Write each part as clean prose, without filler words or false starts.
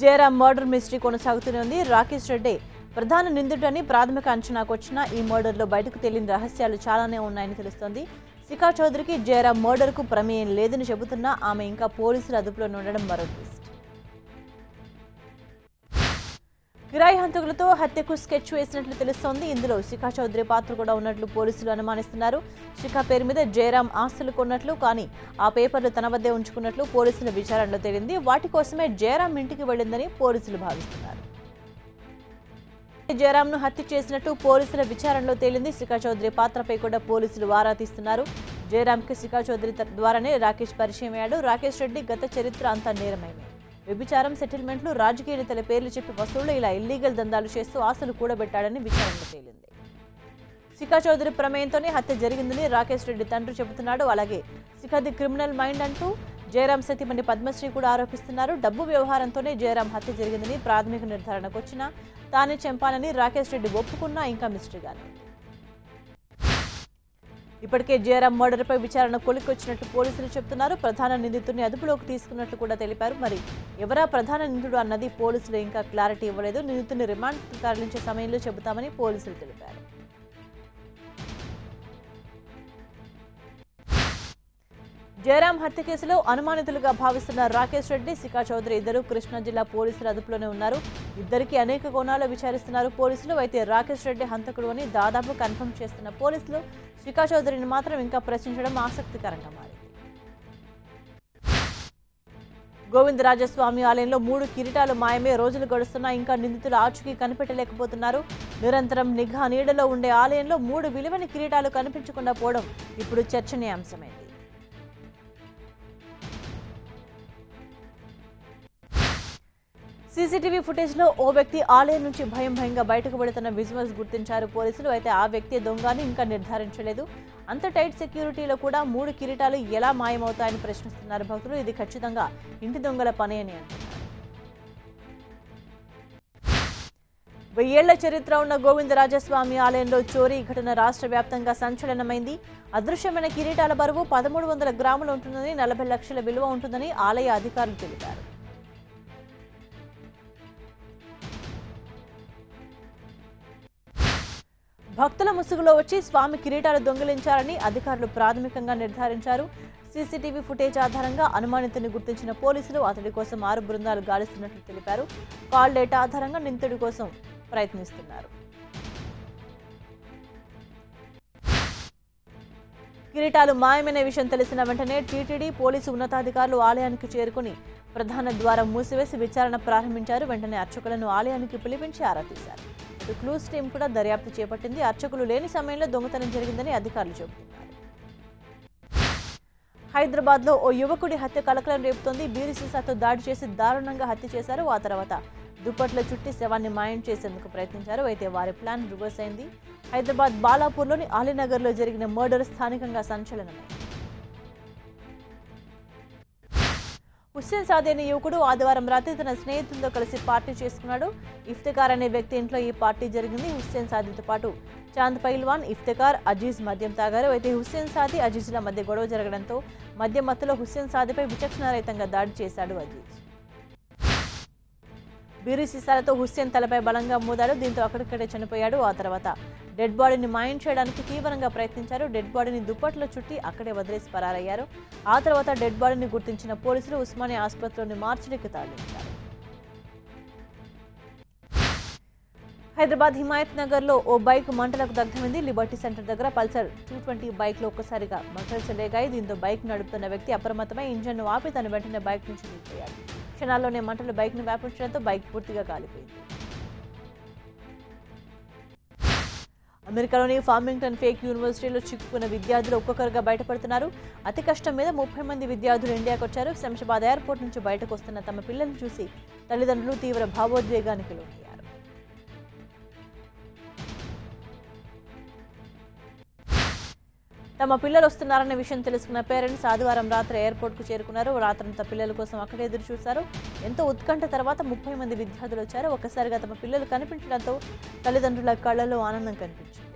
Jayaram murder mystery కొనసాగుతూనే ఉంది. రాకేష్ రెడ్డి ప్రధాన నిందితుడని ప్రాథమిక అంచనాకు వచ్చిన ఈ మర్డర్లో బయటకు తెలియని రహస్యాలు చాలానే ఉన్నాయని తెలుస్తోంది. శిఖా చౌదరికి జయరాం మర్డర్కు ప్రమేయం లేదని చెబుతున్నా ఆమె ఇంకా పోలీసుల అదుపులోనే ఉండడం మరో ట్విస్ట్. కిరాయి హంతకులతో హత్యకు స్కెచ్ వేసినట్లు తెలుస్తోంది. ఇందులో శిఖా చౌదరి పాత్ర కూడా ఉన్నట్లు పోలీసులు అనుమానిస్తున్నారు. శిఖా పేరు మీద జయరాం ఆస్తులు కొన్నట్లు, కానీ ఆ పేపర్లు తన వద్దే ఉంచుకున్నట్లు పోలీసుల విచారణలో తేలింది. వాటి కోసమే జయరాం ఇంటికి వెళ్లిందని పోలీసులు భావిస్తున్నారు. జయరాంను హత్య చేసినట్టు పోలీసుల విచారణలో తేలింది. శిఖా చౌదరి పాత్రపై కూడా పోలీసులు ఆరా తీస్తున్నారు. జయరాంకి శిఖా చౌదరి ద్వారానే రాకేష్ పరిచయం అయ్యాడు. రాకేష్ రెడ్డి గత చరిత్ర అంతా నేరమైంది. వ్యభిచారం, సెటిల్మెంట్లు, రాజకీయ నేతల పేర్లు చెప్పి వసూళ్లు, ఇలా ఇల్లీగల్ దందాలు చేస్తూ ఆశలు కూడబెట్టాడని విచారణలో తేలింది. శిఖా చౌదరి ప్రమేయంతోనే హత్య జరిగిందని రాకేష్ రెడ్డి తండ్రి చెబుతున్నాడు. అలాగే శిఖాది క్రిమినల్ మైండ్ అంటూ జయరాం సతీమణి పద్మశ్రీ కూడా ఆరోపిస్తున్నారు. డబ్బు వ్యవహారంతోనే జయరాం హత్య జరిగిందని ప్రాథమిక నిర్ధారణకు వచ్చినా తానే చంపాలని రాకేష్ రెడ్డి ఒప్పుకున్నా ఇంకా మిస్టరీగానే. ఇప్పటికే జయరాం మర్డర్పై విచారణ కొలిక్కొచ్చినట్లు పోలీసులు చెబుతున్నారు. ప్రధాన నిందితుడిని అదుపులోకి తీసుకున్నట్లు కూడా తెలిపారు. మరి ఎవరా ప్రధాన నిందితుడు అన్నది పోలీసులు ఇంకా క్లారిటీ ఇవ్వలేదు. నిందితుడిని రిమాండ్కు తరలించే సమయంలో చెబుతామని పోలీసులు తెలిపారు. జయరాం హత్య కేసులో అనుమానితులుగా భావిస్తున్న రాకేష్ రెడ్డి, శిఖా చౌదరి ఇద్దరు కృష్ణా జిల్లా పోలీసుల అదుపులోనే ఉన్నారు. ఇద్దరికి అనేక కోణాల్లో విచారిస్తున్నారు పోలీసులు. అయితే రాకేష్ రెడ్డి హంతకుడు అని దాదాపు కన్ఫర్మ్ చేస్తున్న పోలీసులు శిఖా చౌదరిని మాత్రం ఇంకా ప్రశ్నించడం ఆసక్తికరంగా మారింది. గోవిందరాజస్వామి ఆలయంలో 3 కిరీటాలు మాయమే. రోజులు గడుస్తున్నా ఇంకా నిందితులు ఆచూకీ కనిపెట్టలేకపోతున్నారు. నిరంతరం నిఘా నీడలో ఉండే ఆలయంలో 3 విలువైన కిరీటాలు కనిపించకుండా పోవడం ఇప్పుడు చర్చనీయాంశమైంది. సీసీటీవీ ఫుటేజ్లో ఓ వ్యక్తి ఆలయం నుంచి భయంగా బయటకు వెళుతున్న విజువల్స్ గుర్తించారు పోలీసులు. అయితే ఆ వ్యక్తి దొంగని ఇంకా నిర్ధారించలేదు. అంత టైట్ సెక్యూరిటీలో కూడా 3 కిరీటాలు ఎలా మాయమవుతాయని ప్రశ్నిస్తున్నారు భక్తులు. ఇది ఖచ్చితంగా ఇంటి దొంగల పని అని అంటున్నారు. 1000 ఏళ్ల చరిత్ర ఉన్న గోవిందరాజస్వామి ఆలయంలో చోరీ ఘటన రాష్ట్ర వ్యాప్తంగా సంచలనమైంది. అదృశ్యమైన కిరీటాల బరువు 1300 గ్రాములు ఉంటుందని, 40 లక్షల విలువ ఉంటుందని ఆలయ అధికారులు తెలిపారు. భక్తుల ముసుగులో వచ్చి స్వామి కిరీటాలు దొంగిలించారని అధికారులు ప్రాథమికంగా నిర్ధారించారు. సీసీటీవీ ఫుటేజ్ ఆధారంగా అనుమానితుని గుర్తించిన పోలీసులు అతడి కోసం 6 బృందాలు గాలిస్తున్నట్లు తెలిపారు. కాల్ డేటా ఆధారంగా నిందితుడి కోసం ప్రయత్నిస్తున్నారు. కిరీటాలు మాయమైన విషయం తెలిసిన వెంటనే టీటీడీ పోలీసు ఉన్నతాధికారులు ఆలయానికి చేరుకుని ప్రధాన ద్వారం మూసివేసి విచారణ ప్రారంభించారు. వెంటనే అర్చకులను ఆలయానికి పిలిపించి ఆరా తీశారు. క్లూస్ టీం కూడా దర్యాప్తు చేపట్టింది. అర్చకులు లేని సమయంలో దొంగతనం జరిగిందని అధికారులు చెబుతున్నారు. హైదరాబాద్లో ఓ యువకుడి హత్య కలకలం రేపుతోంది. బీరు సీసాతో దాడి చేసి దారుణంగా హత్య చేశారు. ఆ తర్వాత దుప్పట్లో చుట్టి శవాన్ని మాయం చేసేందుకు ప్రయత్నించారు. అయితే వారి ప్లాన్ రివర్స్ అయింది. హైదరాబాద్ బాలాపూర్లోని అలీనగర్లో జరిగిన మర్డర్ స్థానికంగా సంచలనమైంది. హుస్సేన్ సాదీ అనే యువకుడు ఆదివారం రాత్రి తన స్నేహితులతో కలిసి పార్టీ చేసుకున్నాడు. ఇఫ్తికార్ అనే వ్యక్తి ఇంట్లో ఈ పార్టీ జరిగింది. హుస్సేన్ సాదీతో పాటు చాంద్ పైల్వాన్, ఇఫ్తికార్, అజీజ్ మద్యం తాగారు. అయితే హుస్సేన్ సాదీ, అజీజ్ల మధ్య గొడవ జరగడంతో మద్య మత్తులో హుస్సేన్ సాదీపై విచక్షణారహితంగా దాడి చేశాడు అజీజ్. బీరు సీసాలతో హుస్సేన్ తలపై బలంగా మోదాడు. దీంతో అక్కడిక్కడే చనిపోయాడు. ఆ తర్వాత డెడ్ బాడీని మాయం చేయడానికి తీవ్రంగా ప్రయత్నించారు. డెడ్ బాడీని దుప్పట్లో చుట్టి అక్కడే వదిలేసి పరారయ్యారు. ఆ తర్వాత డెడ్ బాడీని గుర్తించిన పోలీసులు ఉస్మానియా ఆసుపత్రిలోని మార్చిడికి తరలించారు. హైదరాబాద్ హిమాయత్ నగర్లో ఓ బైక్ మంటలకు దగ్ధమైంది. లిబర్టీ సెంటర్ దగ్గర పల్సర్ 220 బైక్లో ఒక్కసారిగా మంటలు చెలరేగాయి. దీంతో బైక్ నడుపుతున్న వ్యక్తి అప్రమత్తమై ఇంజన్ను ఆపి తన వెంటనే బైక్ నుంచి దిగిపోయాడు. క్షణాల్లోనే మంటలు బైక్ను వ్యాపించడంతో బైక్ పూర్తిగా కాలిపోయింది. అమెరికాలోని ఫార్మింగ్టన్ ఫేక్ యూనివర్సిటీలో చిక్కుకున్న విద్యార్థులు ఒక్కొక్కరుగా బయటపడుతున్నారు. అతి కష్టం మీద 30 మంది విద్యార్థులు ఇండియాకు వచ్చారు. శంషాబాద్ ఎయిర్పోర్ట్ నుంచి బయటకు వస్తున్న తమ పిల్లల్ని చూసి తల్లిదండ్రులు తీవ్ర భావోద్వేగానికి లోనయ్యారు. తమ పిల్లలు వస్తున్నారన్న విషయం తెలుసుకున్న పేరెంట్స్ ఆదివారం రాత్రి ఎయిర్పోర్ట్కు చేరుకున్నారు. రాత్రంతా పిల్లల కోసం అక్కడే ఎదురు చూశారు. ఎంతో ఉత్కంఠ తర్వాత 30 మంది విద్యార్థులు వచ్చారు. ఒక్కసారిగా తమ పిల్లలు కనిపించడంతో తల్లిదండ్రుల కళ్లలో ఆనందం కనిపించింది.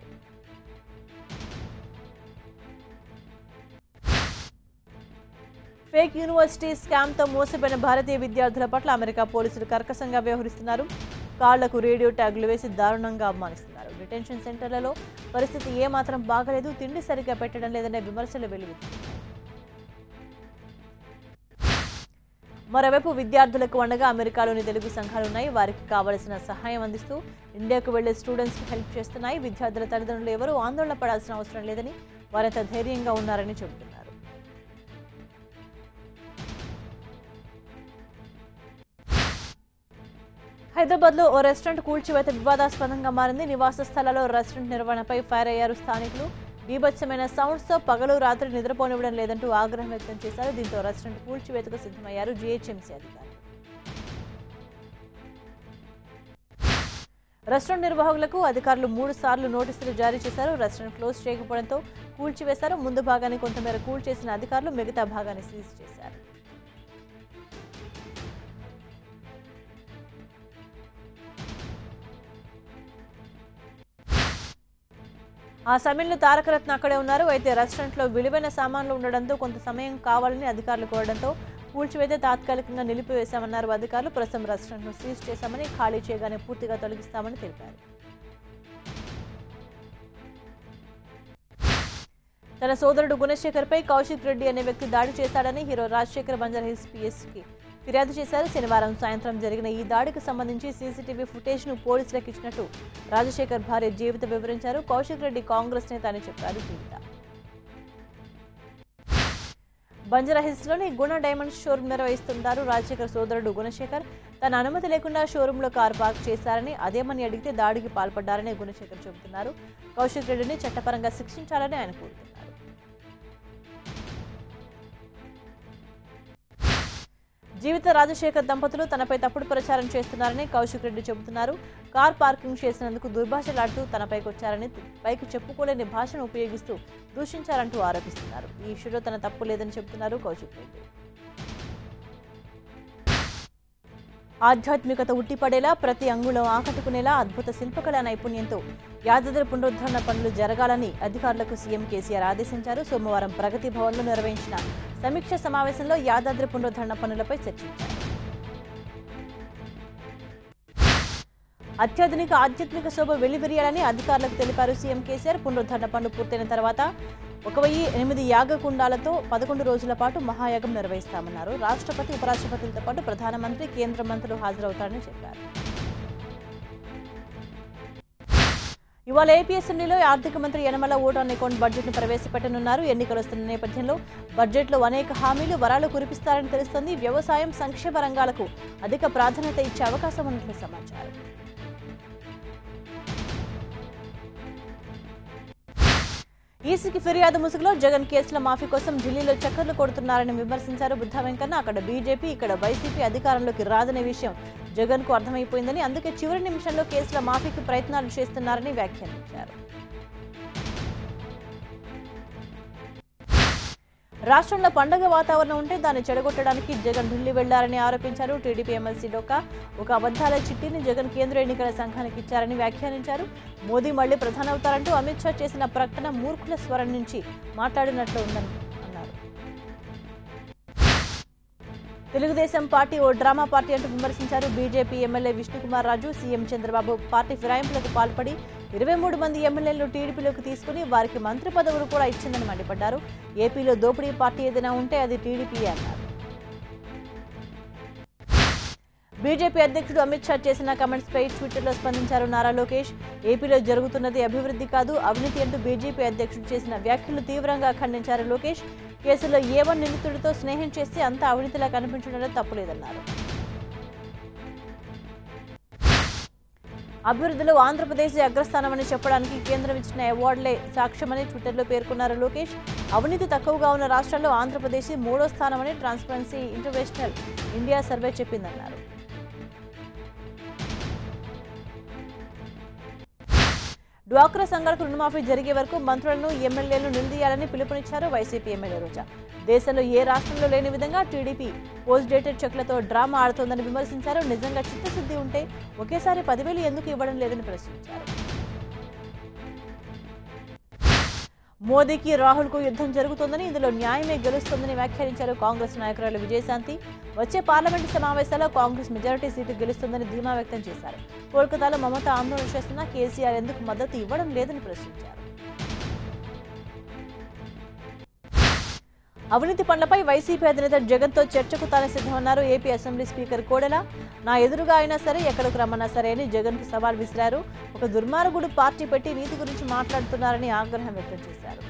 ఫేక్ యూనివర్సిటీ స్కామ్తో మోసపోయిన భారతీయ విద్యార్థుల పట్ల అమెరికా పోలీసులు కర్కశంగా వ్యవహరిస్తున్నారు. కాళ్లకు రేడియో ట్యాగులు వేసి దారుణంగా అవమానిస్తున్నారు. డిటెన్షన్ సెంటర్లలో పరిస్థితి ఏమాత్రం బాగలేదు, తిండి సరిగ్గా పెట్టడం లేదనే విమర్శలు వెలువెత్తుతున్నాయి. మరోవైపు విద్యార్థులకు అండగా అమెరికాలోని తెలుగు సంఘాలున్నాయి. వారికి కావలసిన సహాయం అందిస్తూ ఇండియాకు వెళ్లే స్టూడెంట్స్కి హెల్ప్ చేస్తున్నాయి. విద్యార్థుల తల్లిదండ్రులు ఎవరూ ఆందోళన పడాల్సిన అవసరం లేదని, వారంతా ధైర్యంగా ఉన్నారని చెబుతున్నారు. హైదరాబాద్లో ఓ రెస్టారెంట్ కూల్చివేత వివాదాస్పదంగా మారింది. నివాస స్థలాల్లో రెస్టారెంట్ నిర్వహణపై ఫైర్ అయ్యారు స్థానికులు. బీభత్సమైన సౌండ్స్తో పగలు రాత్రి నిద్రపోనివ్వడం లేదంటూ ఆగ్రహం వ్యక్తం చేశారు. దీంతో రెస్టారెంట్ కూల్చివేతకు సిద్ధమయ్యారు జీహెచ్ఎంసీ అధికారులు. రెస్టారెంట్ నిర్వాహకులకు అధికారులు 3 సార్లు నోటీసులు జారీ చేశారు. రెస్టారెంట్ క్లోజ్ చేయకపోవడంతో కూల్చివేశారు. ముందు భాగాన్ని కొంతమేర కూల్చేసిన అధికారులు మిగతా భాగాన్ని సీజ్ చేశారు. ఆ సమయంలో తారకరత్న అక్కడే ఉన్నారు. అయితే రెస్టారెంట్లో విలువైన సామాన్లు ఉండడంతో కొంత సమయం కావాలని అధికారులు కోరడంతో కూల్చివేత తాత్కాలికంగా నిలిపివేశామన్నారు అధికారులు. ప్రస్తుతం రెస్టారెంట్ను సీజ్ చేశామని, ఖాళీ చేయగానే పూర్తిగా తొలగిస్తామని తెలిపారు. తన సోదరుడు గుణశేఖర్పై కౌశిక్ రెడ్డి అనే వ్యక్తి దాడి చేశాడని హీరో రాజశేఖర్ బంజారాహిల్స్ పిఎస్కి ఫిర్యాదు చేశారు. శనివారం సాయంత్రం జరిగిన ఈ దాడికి సంబంధించి సీసీటీవీ ఫుటేజ్ను పోలీసులకు ఇచ్చినట్టు రాజశేఖర్ భార్య జీవిత వివరించారు. కౌశిక్ రెడ్డి కాంగ్రెస్ నేత అని చెప్పారు జీవిత. బంజారాహిల్స్లోని గుణ డైమండ్స్ షోరూం నిర్వహిస్తుంటారు రాజశేఖర్ సోదరుడు గుణశేఖర్. తన అనుమతి లేకుండా షోరూంలో కారు పార్క్ చేశారని, అదేమని అడిగితే దాడికి పాల్పడ్డారని గుణశేఖర్ చెబుతున్నారు. కౌశిక్ రెడ్డిని చట్టపరంగా శిక్షించాలని ఆయన కోరుతున్నారు. జీవిత రాజశేఖర్ దంపతులు తనపై తప్పుడు ప్రచారం చేస్తున్నారని కౌశిక్ రెడ్డి చెబుతున్నారు. కార్ పార్కింగ్ చేసినందుకు దుర్భాషలాడుతూ తనపైకొచ్చారని, పైకి చెప్పుకోలేని భాషను ఉపయోగిస్తూ దూషించారంటూ ఆరోపిస్తున్నారు. ఈ ఇష్యూలో తన తప్పు లేదని చెబుతున్నారు కౌశిక్ రెడ్డి. ఆధ్యాత్మికత ఉట్టిపడేలా, ప్రతి అంగుళం ఆకట్టుకునేలా అద్భుత శిల్పకళా నైపుణ్యంతో యాదాద్రి పునరుద్ధరణ పనులు జరగాలని అధికారులకు సీఎం కేసీఆర్ ఆదేశించారు. సోమవారం ప్రగతి భవన్లో నిర్వహించిన సమీక్ష సమావేశంలో యాదాద్రి పునరుద్ధరణ పనులపై చర్చించారు. అత్యాధునిక ఆధ్యాత్మిక శోభ వెల్లివిరియాలని అధికారులకు తెలిపారు సీఎం కేసీఆర్. పునరుద్ధరణ పనులు పూర్తయిన తర్వాత 1008 యాగకుండాలతో 11 రోజుల పాటు మహాయాగం నిర్వహిస్తామన్నారు. రాష్ట్రపతి, ఉపరాష్ట్రపతులతో పాటు ప్రధానమంత్రి, కేంద్ర మంత్రులు హాజరవుతారని చెప్పారు. ఇవాళ ఏపీ అసెంబ్లీలో ఆర్థిక మంత్రి యనమల ఓట్ ఆన్ అకౌంట్ బడ్జెట్ను ప్రవేశపెట్టనున్నారు. ఎన్నికలు వస్తున్న నేపథ్యంలో బడ్జెట్లో అనేక హామీలు, వరాలు కురిపిస్తారని తెలుస్తోంది. వ్యవసాయం, సంక్షేమ రంగాలకు అధిక ప్రాధాన్యత ఇచ్చే అవకాశం ఉన్నట్లు సమాచారం. ఈసీకి ఫిర్యాదు ముసుగులో జగన్ కేసుల మాఫీ కోసం ఢిల్లీలో చక్కర్లు కొడుతున్నారని విమర్శించారు బుద్ధా వెంకన్న. అక్కడ బీజేపీ, ఇక్కడ వైసీపీ అధికారంలోకి రాదనే విషయం జగన్ కు అర్థమైపోయిందని, అందుకే చివరి నిమిషంలో కేసుల మాఫీకి ప్రయత్నాలు చేస్తున్నారని వ్యాఖ్యానించారు. రాష్ట్రంలో పండగ వాతావరణం ఉంటే దాన్ని చెడగొట్టడానికి జగన్ ఢిల్లీ వెళ్లారని ఆరోపించారు. టీడీపీ ఎమ్మెల్సీ డొక్కా ఒక అబద్ధాల చిట్టిని జగన్ కేంద్ర ఎన్నికల సంఘానికి ఇచ్చారని వ్యాఖ్యానించారు. మోదీ మళ్లీ ప్రధానవుతారంటూ అమిత్ షా చేసిన ప్రకటన మూర్ఖుల స్వరం నుంచి మాట్లాడినట్లు ఉందని అన్నారు. తెలుగుదేశం పార్టీ ఓ డ్రామా పార్టీ అంటూ విమర్శించారు. BJP MLA Vishnukumar Raju CM Chandrababu party ఫిరాయింపులకు పాల్పడి 23 మంది ఎమ్మెల్యేలను టీడీపీలోకి తీసుకుని వారికి మంత్రి పదవులు కూడా ఇచ్చిందని మండిపడ్డారు. ఏపీలో దోపిడీ పార్టీ ఏదైనా ఉంటే అది టీడీపీ అన్నారు. బీజేపీ అధ్యక్షుడు అమిత్ షా చేసిన కామెంట్స్ పై ట్విట్టర్లో స్పందించారు నారా లోకేష్. ఏపీలో జరుగుతున్నది అభివృద్ధి కాదు, అవినీతి అంటూ బీజేపీ అధ్యక్షుడు చేసిన వ్యాఖ్యలు తీవ్రంగా ఖండించారు లోకేష్. కేసులో ఏ1 నిందితుడితో స్నేహం చేస్తే అంతా అవినీతిలా కనిపించడంలో తప్పులేదన్నారు. అభివృద్ధిలో ఆంధ్రప్రదేశ్ అగ్రస్థానమని చెప్పడానికి కేంద్రం ఇచ్చిన అవార్డులే సాక్ష్యమని ట్విట్టర్లో పేర్కొన్నారు లోకేష్. అవినీతి తక్కువగా ఉన్న రాష్ట్రాల్లో ఆంధ్రప్రదేశ్ 3వ స్థానమని ట్రాన్స్పరెన్సీ ఇంటర్నేషనల్ ఇండియా సర్వే చెప్పిందన్నారు. డ్వాక్రా సంఘాలకు రుణమాఫీ జరిగే వరకు మంత్రులను, ఎమ్మెల్యేలను నిలదీయాలని పిలుపునిచ్చారు వైసీపీ ఎమ్మెల్యే రోజా. దేశంలో ఏ రాష్ట్రంలో లేని విధంగా టీడీపీ పోస్ట్ డేటెడ్ చెక్లతో డ్రామా ఆడుతోందని విమర్శించారు. నిజంగా చిత్తశుద్ధి ఉంటే ఒకేసారి 10,000 ఎందుకు ఇవ్వడం లేదని ప్రశ్నించారు. మోదీకి రాహుల్కు యుద్ధం జరుగుతోందని, ఇందులో న్యాయమే గెలుస్తోందని వ్యాఖ్యానించారు కాంగ్రెస్ నాయకురాలు విజయశాంతి. వచ్చే పార్లమెంటు సమావేశాల్లో కాంగ్రెస్ మెజారిటీ సీటు గెలుస్తుందని ధీమా వ్యక్తం చేశారు. కోల్కతాలో మమత ఆందోళన చేస్తున్న కేసీఆర్ ఎందుకు మద్దతు ఇవ్వడం లేదని ప్రశ్నించారు. అవినీతి పనులపై వైసీపీ అధినేత జగన్తో చర్చకు తానే సిద్ధమన్నారు ఏపీ అసెంబ్లీ స్పీకర్ కోడెల. నా ఎదురుగా అయినా సరే, ఎక్కడికి రమ్మన్నా సరే అని జగన్కు సవాల్ విసిరారు. ఒక దుర్మార్గుడు పార్టీ పెట్టి నీతి గురించి మాట్లాడుతున్నారని ఆగ్రహం వ్యక్తం చేశారు.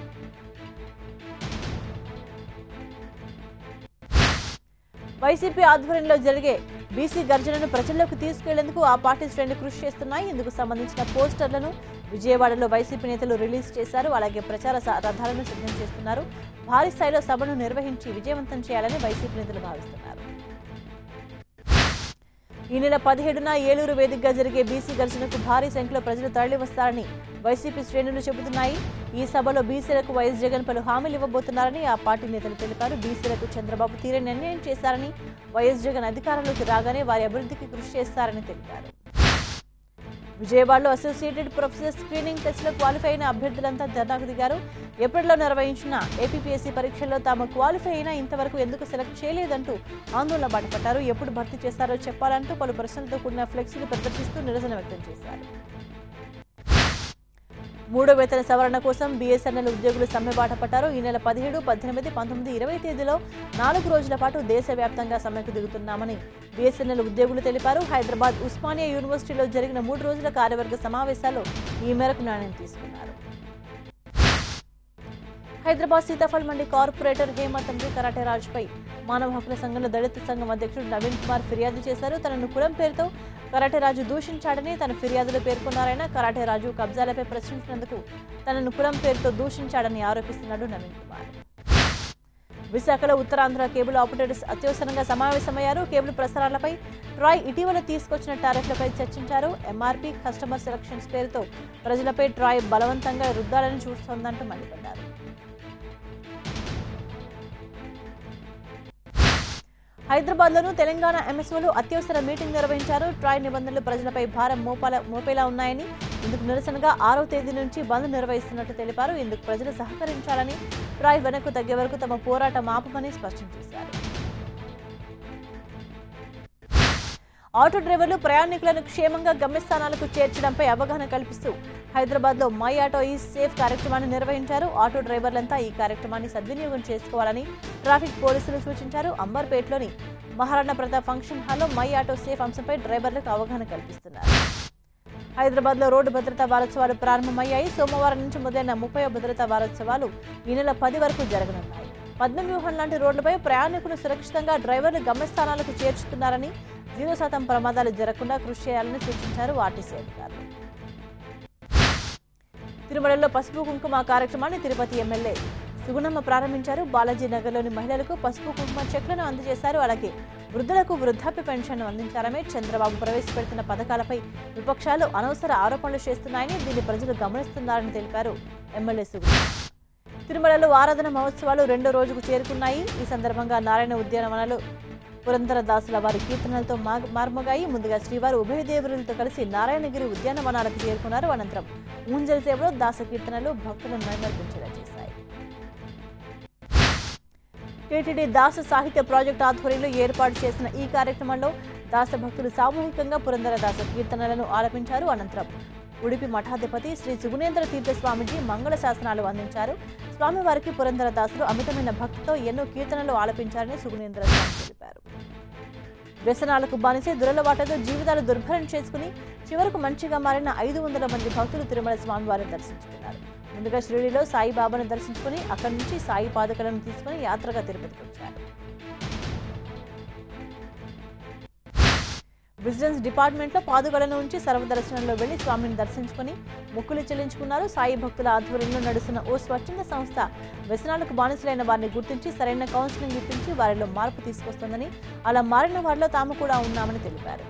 వైసీపీ ఆధ్వర్యంలో జరిగే బీసీ గర్జనను ప్రజల్లోకి తీసుకెళ్లేందుకు ఆ పార్టీ శ్రేణులు కృషి చేస్తున్నాయి. ఇందుకు సంబంధించిన పోస్టర్లను విజయవాడలో వైసీపీ నేతలు రిలీజ్ చేశారు. అలాగే ప్రచార రథాలను సిద్ధం చేస్తున్నారు. భారీ స్థాయిలో సభను నిర్వహించి విజయవంతం చేయాలని వైసీపీ నేతలు భావిస్తున్నారు. ఈ నెల 17న ఏలూరు వేదికగా జరిగే బీసీ గర్జనకు భారీ సంఖ్యలో ప్రజలు తరలివస్తారని వైసీపీ శ్రేణులు చెబుతున్నాయి. ఈ సభలో బీసీలకు వైఎస్ జగన్ పలు హామీలు ఇవ్వబోతున్నారని ఆ పార్టీ నేతలు తెలిపారు. బీసీలకు చంద్రబాబు తీరని అన్యాయం చేశారని, వైఎస్ జగన్ అధికారంలోకి రాగానే వారి అభివృద్ధికి కృషి చేస్తారని తెలిపారు. విజయవాడలో అసోసియేటెడ్ ప్రొఫెసర్ స్క్రీనింగ్ టెస్ట్లో క్వాలిఫై అయిన అభ్యర్థులంతా ధర్నాకు దిగారు. ఏప్రిల్లో నిర్వహించిన ఏపీపీఎస్సీ పరీక్షల్లో తాము క్వాలిఫై అయినా ఇంతవరకు ఎందుకు సెలెక్ట్ చేయలేదంటూ ఆందోళన బాటపట్టారు. ఎప్పుడు భర్తీ చేస్తారో చెప్పాలంటూ పలు ప్రశ్నలతో కూడిన ఫ్లెక్సీలు ప్రదర్శిస్తూ నిరసన వ్యక్తం చేశారు. 3వ వేతన సవరణ కోసం బీఎస్ఎన్ఎల్ ఉద్యోగులు సమ్మె బాట పట్టారు. ఈ నెల 17, 18, 19, 20 తేదీలో 4 రోజుల పాటు దేశవ్యాప్తంగా సమ్మెకు దిగుతున్నామని బీఎస్ఎన్ఎల్ ఉద్యోగులు తెలిపారు. హైదరాబాద్ ఉస్మానియా యూనివర్సిటీలో జరిగిన 3 రోజుల కార్యవర్గ సమావేశాల్లో ఈ మేరకు నిర్ణయం తీసుకున్నారు. హైదరాబాద్ సీతాఫల్ మండి కార్పొరేటర్ హేమ తండ్రి కరాటే రాజుపై మానవ హక్కుల సంఘంలో దళిత సంఘం అధ్యక్షుడు నవీన్ కుమార్ ఫిర్యాదు చేశారు. తనను కులం పేరుతో కరాటే రాజు దూషించాడని తన ఫిర్యాదులో పేర్కొన్నారైనా కరాటే రాజు కబ్జాలపై ప్రశ్నించినందుకు తనను కులం పేరుతో దూషించాడని ఆరోపిస్తున్నాడు నవీన్ కుమార్. విశాఖలో ఉత్తరాంధ్ర కేబుల్ ఆపరేటర్స్ అత్యవసరంగా సమావేశమయ్యారు. కేబుల్ ప్రసారాలపై ట్రాయ్ ఇటీవల తీసుకొచ్చిన టారిఫ్లపై చర్చించారు. ఎంఆర్పీ కస్టమర్ సెలక్షన్స్ పేరుతో ప్రజలపై ట్రాయ్ బలవంతంగా రుద్దాలని చూస్తోందంటూ మండిపడ్డారు. హైదరాబాద్లోనూ తెలంగాణ ఎంఎస్ఓలు అత్యవసర మీటింగ్ నిర్వహించారు. ట్రాయ్ నిబంధనలు ప్రజలపై భారం మోపేలా ఉన్నాయని, ఇందుకు నిరసనగా 6వ తేదీ నుంచి బంద్ నిర్వహిస్తున్నట్టు తెలిపారు. ఇందుకు ప్రజలు సహకరించాలని, ట్రాయ్ వెనక్కు తగ్గే వరకు తమ పోరాటం ఆపమని స్పష్టం చేశారు. ఆటో డ్రైవర్లు ప్రయాణికులను క్షేమంగా గమ్యస్థానాలకు చేర్చడంపై అవగాహన కల్పిస్తూ హైదరాబాద్లో మై ఆటో ఈజ్ సేఫ్ కార్యక్రమాన్ని నిర్వహించారు. ఆటో డ్రైవర్లంతా ఈ కార్యక్రమాన్ని సద్వినియోగం చేసుకోవాలని ట్రాఫిక్ పోలీసులు సూచించారు. అంబర్పేటలోని మహారాణా ప్రతాప్ ఫంక్షన్ హాల్లో మై ఆటో సేఫ్ అంశంపై డ్రైవర్లకు అవగాహన కల్పిస్తున్నారు. హైదరాబాద్లో రోడ్డు భద్రతా వారోత్సవాలు ప్రారంభమయ్యాయి. సోమవారం నుంచి మొదలైన 30వ భద్రతా వారోత్సవాలు ఈ నెల 10 వరకు జరగనున్నాయి. పద్మవ్యూహం లాంటి రోడ్లపై ప్రయాణికులు సురక్షితంగా డ్రైవర్లు గమ్యస్థానాలకు చేర్చుతున్నారని, 0% ప్రమాదాలు జరగకుండా కృషి చేయాలని సూచించారు ఆర్టీసీ అధికారులు. తిరుమలలో పసుపు కుంకుమ కార్యక్రమాన్ని తిరుపతి ఎమ్మెల్యే సుగుణమ్మ ప్రారంభించారు. బాలాజీ నగర్లోని మహిళలకు పసుపు కుంకుమ చెక్లను అందజేశారు. అలాగే వృద్ధులకు వృద్ధాప్య పెన్షన్ అందించారమే చంద్రబాబు ప్రవేశపెడుతున్న పథకాలపై విపక్షాలు అనవసర ఆరోపణలు చేస్తున్నాయని, దీన్ని ప్రజలు గమనిస్తున్నారని తెలిపారు ఎమ్మెల్యే సుగుణమ్మ. తిరుమలలో ఆరాధన మహోత్సవాలు 2వ రోజుకు చేరుకున్నాయి. ఈ సందర్భంగా నారాయణ ఉద్యానవనాలు పురంధరదాసుల వారి కీర్తనలతో మార్మోగాయి. ముందుగా శ్రీవారు ఉభయ దేవులతో కలిసి నారాయణగిరి ఉద్యానవనాలకు చేరుకున్నారు. అనంతరం ఊంజల్ సేవలో దాస కీర్తనలు భక్తులను మైమర్పించేలా చేశాయి. టీటీడీ దాస సాహిత్య ప్రాజెక్టు ఆధ్వర్యంలో ఏర్పాటు చేసిన ఈ కార్యక్రమంలో దాస భక్తులు సామూహికంగా పురంధరదాస కీర్తనలను ఆలపించారు. అనంతరం ఉడిపి మఠాధిపతి శ్రీ సుగుణేంద్ర తీర్థ స్వామిజీ మంగళ శాసనాలు అందించారు. స్వామివారికి పురంధరదాసులు అమితమైన భక్తితో ఎన్నో కీర్తనలు ఆలపించారని సుగుణేంద్ర స్వామి తెలిపారు. వ్యసనాలకు బానిసే దురలవాటతో జీవితాలు దుర్భరం చేసుకుని చివరకు మంచిగా మారిన 500 మంది భక్తులు తిరుమల స్వామివారిని దర్శించుకున్నారు. ముందుగా షిరిడీలో సాయిబాబాను దర్శించుకుని అక్కడి నుంచి సాయి పాదుకలను తీసుకుని యాత్రగా తిరుపతికి వచ్చారు. విజిలెన్స్ డిపార్ట్మెంట్లో పాదుకలను ఉంచి సర్వదర్శనంలో వెళ్లి స్వామిని దర్శించుకుని మొక్కులు చెల్లించుకున్నారు. సాయి భక్తుల ఆధ్వర్యంలో నడుస్తున్న ఓ స్వచ్ఛంద సంస్థ వ్యసనాలకు బానిసలైన వారిని గుర్తించి సరైన కౌన్సిలింగ్ ఇప్పించి వారిలో మార్పు తీసుకొస్తోందని, అలా మారిన వారిలో తాము కూడా ఉన్నామని తెలిపారు.